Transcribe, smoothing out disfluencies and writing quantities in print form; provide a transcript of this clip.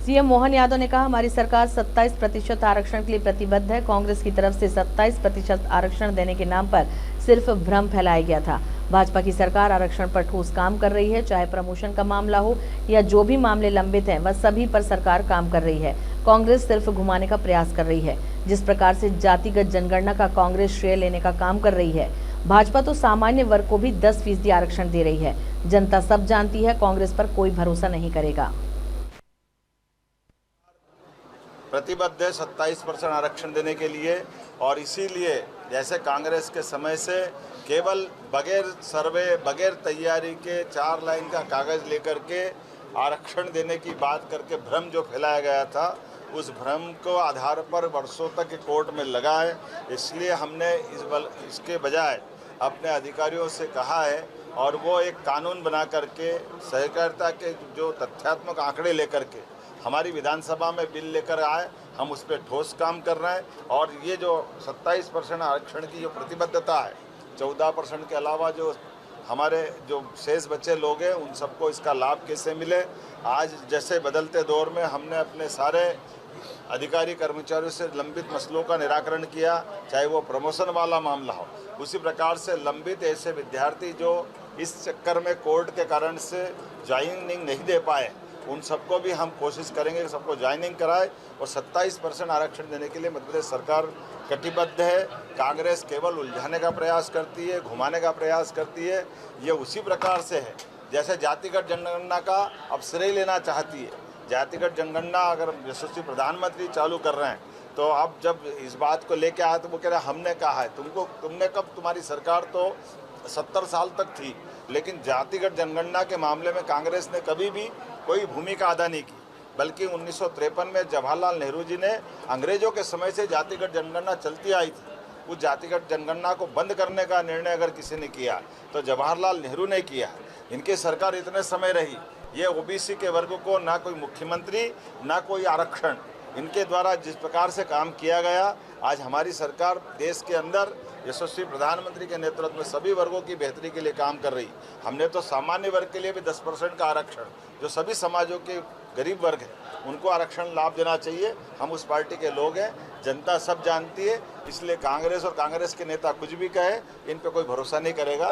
CM Mohan Yadav ने कहा, हमारी सरकार 27% आरक्षण के लिए प्रतिबद्ध है। कांग्रेस की तरफ से 27% आरक्षण देने के नाम पर सिर्फ भ्रम फैलाया गया था। भाजपा की सरकार आरक्षण पर ठोस काम कर रही है। चाहे प्रमोशन का मामला हो या जो भी मामले लंबित हैं, वह सभी पर सरकार काम कर रही है। कांग्रेस सिर्फ घुमाने का प्रयास कर रही है। जिस प्रकार से जातिगत जनगणना का कांग्रेस श्रेय लेने का काम कर रही है, भाजपा तो सामान्य वर्ग को भी 10% आरक्षण दे रही है। जनता सब जानती है, कांग्रेस पर कोई भरोसा नहीं करेगा। प्रतिबद्ध है 27% आरक्षण देने के लिए, और इसीलिए जैसे कांग्रेस के समय से केवल बगैर सर्वे, बगैर तैयारी के 4 लाइन का कागज़ लेकर के आरक्षण देने की बात करके भ्रम जो फैलाया गया था, उस भ्रम को आधार पर वर्षों तक कोर्ट में लगा है। इसलिए हमने इसके बजाय अपने अधिकारियों से कहा है, और वो एक कानून बना करके सहकारिता के जो तथ्यात्मक आंकड़े लेकर के हमारी विधानसभा में बिल लेकर आए। हम उस पर ठोस काम कर रहे हैं, और ये जो 27% आरक्षण की जो प्रतिबद्धता है, 14% के अलावा जो हमारे जो शेष बच्चे लोग हैं, उन सबको इसका लाभ कैसे मिले। आज जैसे बदलते दौर में हमने अपने सारे अधिकारी कर्मचारियों से लंबित मसलों का निराकरण किया, चाहे वो प्रमोशन वाला मामला हो। उसी प्रकार से लंबित ऐसे विद्यार्थी जो इस चक्कर में कोर्ट के कारण से ज्वाइनिंग नहीं दे पाए, उन सबको भी हम कोशिश करेंगे कि सबको ज्वाइनिंग कराए। और 27% आरक्षण देने के लिए मध्य प्रदेश सरकार कटिबद्ध है। कांग्रेस केवल उलझाने का प्रयास करती है, घुमाने का प्रयास करती है। ये उसी प्रकार से है जैसे जातिगत जनगणना का अब श्रेय लेना चाहती है। जातिगत जनगणना अगर यशस्वी प्रधानमंत्री चालू कर रहे हैं, तो अब जब इस बात को लेके आए तो वो कह रहे हमने कहा है, तुमने कब, तुम्हारी सरकार तो 70 साल तक थी, लेकिन जातिगत जनगणना के मामले में कांग्रेस ने कभी भी कोई भूमिका अदा नहीं की। बल्कि 1953 में जवाहरलाल नेहरू जी ने अंग्रेजों के समय से जातिगत जनगणना चलती आई थी। उस जातिगत जनगणना को बंद करने का निर्णय अगर किसी ने किया तो जवाहरलाल नेहरू ने किया। इनकी सरकार इतने समय रही, ये ओबीसी के वर्ग को ना कोई मुख्यमंत्री, ना कोई आरक्षण, इनके द्वारा जिस प्रकार से काम किया गया, आज हमारी सरकार देश के अंदर यशस्वी प्रधानमंत्री के नेतृत्व में सभी वर्गों की बेहतरी के लिए काम कर रही। हमने तो सामान्य वर्ग के लिए भी 10% का आरक्षण, जो सभी समाजों के गरीब वर्ग हैं, उनको आरक्षण लाभ देना चाहिए। हम उस पार्टी के लोग हैं, जनता सब जानती है। इसलिए कांग्रेस और कांग्रेस के नेता कुछ भी कहे, इन पे कोई भरोसा नहीं करेगा।